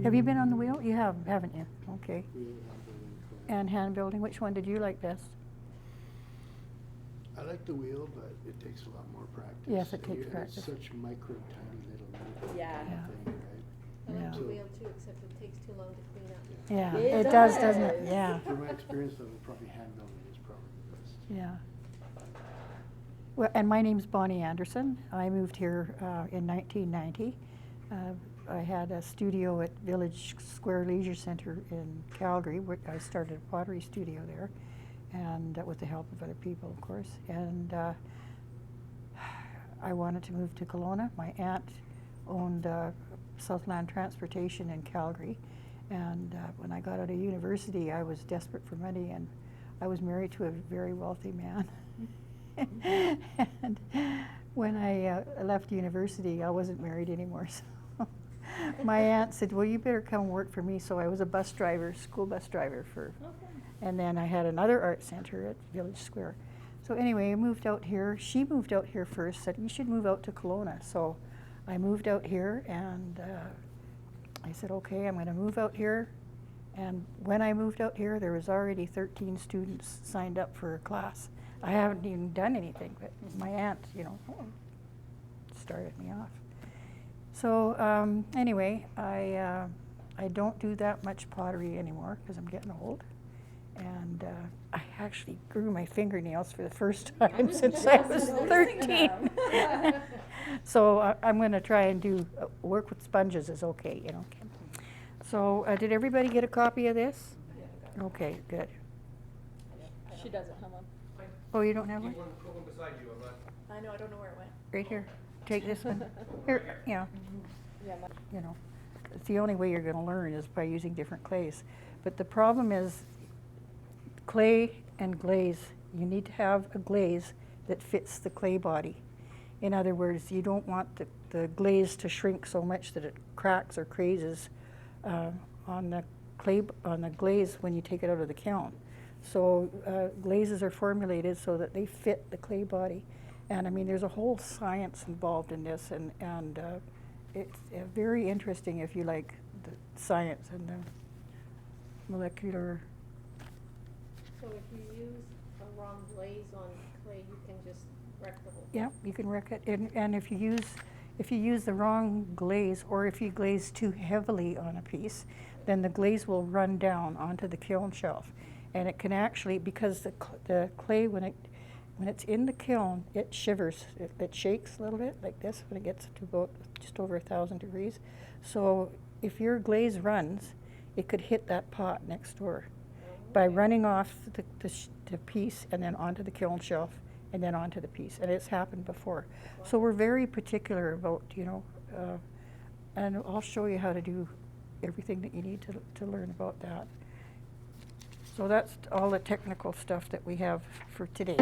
Have you been on the wheel? You have, haven't you? Okay. Wheel, hand building, clay. And hand building, which one did you like best? I like the wheel, but it takes a lot more practice. Yes, it takes And practice. It's such micro, tiny little movement Yeah. kind of thing, right? I like Yeah. the So- wheel too, except it takes too long to clean up. Yeah, It it does, doesn't it? does. Yeah, From my experience, though, probably hand building is probably the best. yeah. Well, and my name's Bonnie Anderson. I moved here in 1990. I had a studio at Village Square Leisure Center in Calgary, where I started a pottery studio there, and with the help of other people, of course. And I wanted to move to Kelowna. My aunt owned Southland Transportation in Calgary, and when I got out of university, I was desperate for money, and I was married to a very wealthy man. And when I left university, I wasn't married anymore. So my aunt said, "Well, you better come work for me." So I was a bus driver, school bus driver for, and then I had another art center at Village Square. So anyway, I moved out here. She moved out here first, said, "You should move out to Kelowna." So I moved out here, and I said, "Okay, I'm going to move out here." And when I moved out here, there was already 13 students signed up for a class. I haven't even done anything, but my aunt, you know, started me off. So anyway, I don't do that much pottery anymore because I'm getting old. And I actually grew my fingernails for the first time since I was 13. So I'm going to try and do work with sponges is okay, you know. So did everybody get a copy of this? Okay, good. She doesn't, huh, Mom? Oh, you don't have one? One beside you, I'm not. I know, I don't know where it went. Right here. Take this one. Here, yeah. Yeah, Mom. You know, it's the only way you're going to learn is by using different clays. But the problem is clay and glaze. You need to have a glaze that fits the clay body. In other words, you don't want the glaze to shrink so much that it cracks or crazes on the glaze when you take it out of the kiln. So glazes are formulated so that they fit the clay body. And I mean, there's a whole science involved in this, and it's very interesting if you like the science and the molecular. So if you use a wrong glaze on clay, you can just wreck the whole thing. Yeah, you can wreck it. And if you use the wrong glaze, or if you glaze too heavily on a piece, then the glaze will run down onto the kiln shelf. And it can actually, because the clay, when it's in the kiln, it shivers. It shakes a little bit like this when it gets to about just over 1,000 degrees. So if your glaze runs, it could hit that pot next door by running off the piece and then onto the kiln shelf and then onto the piece. And it's happened before. So we're very particular about, you know, and I'll show you how to do everything that you need to learn about that. So that's all the technical stuff that we have for today.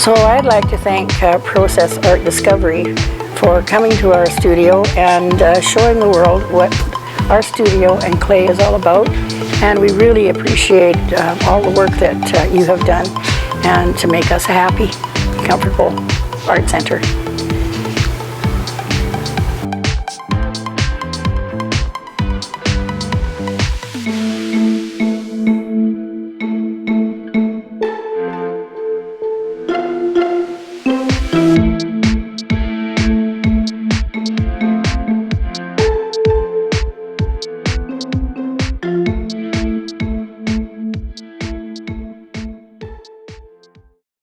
So I'd like to thank Process Art Discovery for coming to our studio and showing the world what our studio and clay is all about. And we really appreciate all the work that you have done and to make us a happy, comfortable art center.